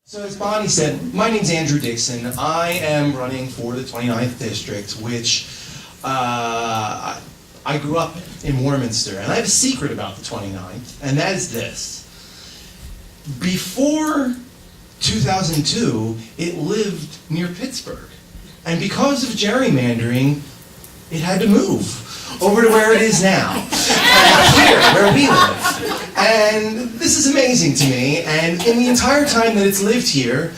So as Bonnie said, my name's Andrew Dixon. I am running for the 29th District, which I grew up in Warminster. And I have a secret about the 29th, and that is this. Before 2002, it lived near Pittsburgh. And because of gerrymandering, it had to move over to where it is now, here, where we live. And this is amazing to me, and in the entire time that it's lived here,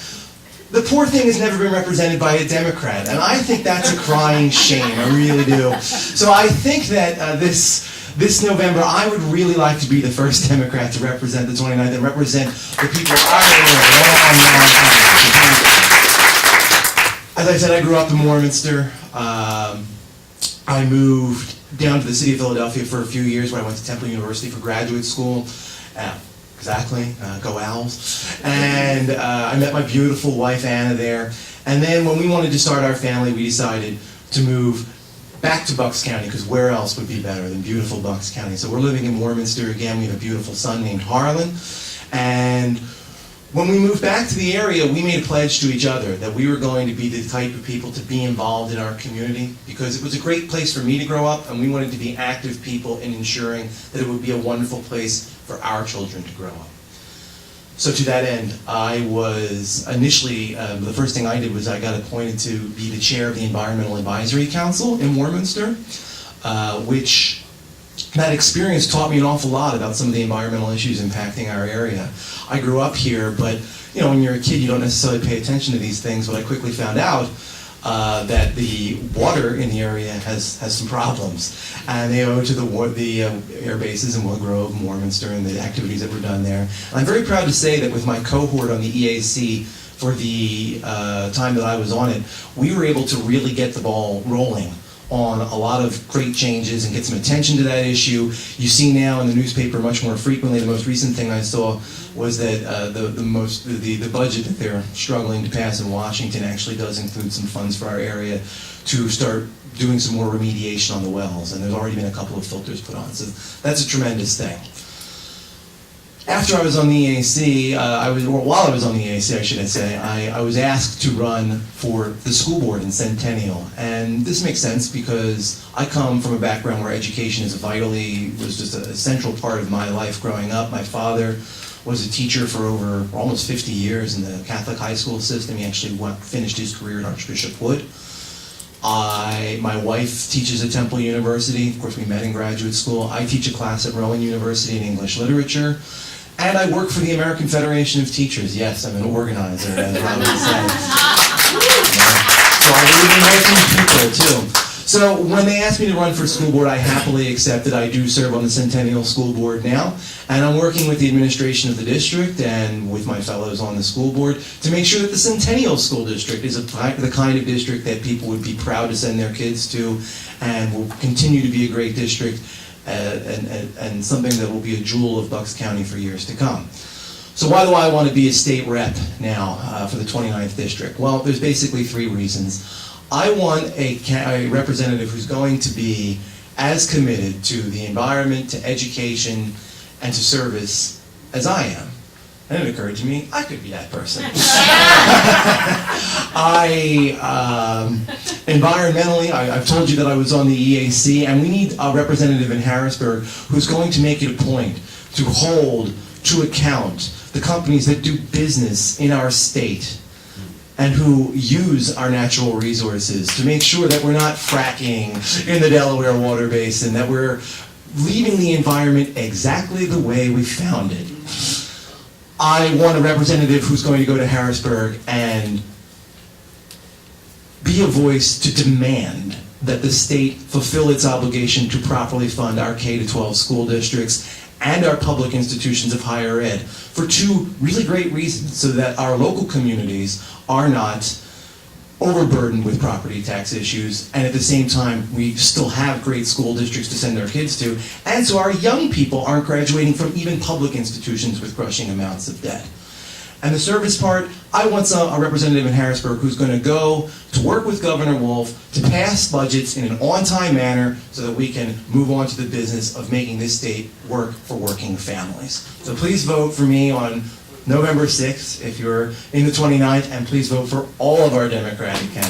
the poor thing has never been represented by a Democrat, and I think that's a crying shame, I really do. So I think that this November, I would really like to be the first Democrat to represent the 29th and represent the people of our area. As I said, I grew up in Warminster. I moved down to the city of Philadelphia for a few years where I went to Temple University for graduate school. Exactly, go Owls. And I met my beautiful wife Anna there. And then when we wanted to start our family, we decided to move back to Bucks County, because where else would be better than beautiful Bucks County? So we're living in Warminster again. We have a beautiful son named Harlan. And when we moved back to the area, we made a pledge to each other that we were going to be the type of people to be involved in our community, because it was a great place for me to grow up, and we wanted to be active people in ensuring that it would be a wonderful place for our children to grow up. So to that end, I was initially, the first thing I did was I got appointed to be the chair of the Environmental Advisory Council in Warminster, which that experience taught me an awful lot about some of the environmental issues impacting our area. I grew up here, but you know, when you're a kid, you don't necessarily pay attention to these things. But I quickly found out that the water in the area has some problems, and they owe to the air bases in Willow Grove and Warminster and the activities that were done there. And I'm very proud to say that with my cohort on the EAC for the time that I was on it, we were able to really get the ball rolling on a lot of great changes and get some attention to that issue. You see now in the newspaper much more frequently. The most recent thing I saw was that the budget that they're struggling to pass in Washington actually does include some funds for our area to start doing some more remediation on the wells, and there's already been a couple of filters put on. So that's a tremendous thing. After I was on the EAC, while I was on the EAC, I should say, I was asked to run for the school board in Centennial. And this makes sense because I come from a background where education was just a central part of my life growing up. My father was a teacher for over almost 50 years in the Catholic high school system. He actually finished his career at Archbishop Wood. My wife teaches at Temple University. Of course, we met in graduate school. I teach a class at Rowan University in English literature. And I work for the American Federation of Teachers. Yes, I'm an organizer, as Robin said. So I believe in working people, too. So when they asked me to run for school board, I happily accepted. I do serve on the Centennial School Board now, and I'm working with the administration of the district and with my fellows on the school board to make sure that the Centennial School District is the kind of district that people would be proud to send their kids to and will continue to be a great district. And something that will be a jewel of Bucks County for years to come. So why do I want to be a state rep now for the 29th District? Well, there's basically three reasons. I want a representative who's going to be as committed to the environment, to education, and to service as I am. And it occurred to me, I could be that person. Environmentally, I've told you that I was on the EAC, and we need a representative in Harrisburg who's going to make it a point to hold to account the companies that do business in our state and who use our natural resources to make sure that we're not fracking in the Delaware water basin, that we're leaving the environment exactly the way we found it. I want a representative who's going to go to Harrisburg and be a voice to demand that the state fulfill its obligation to properly fund our K-12 school districts and our public institutions of higher ed for two really great reasons, so that our local communities are not overburdened with property tax issues, and at the same time we still have great school districts to send their kids to, and so our young people aren't graduating from even public institutions with crushing amounts of debt. And the service part, I want a representative in Harrisburg who's going to go to work with Governor Wolf to pass budgets in an on-time manner so that we can move on to the business of making this state work for working families. So please vote for me on November 6th, if you're in the 29th, and please vote for all of our Democratic candidates.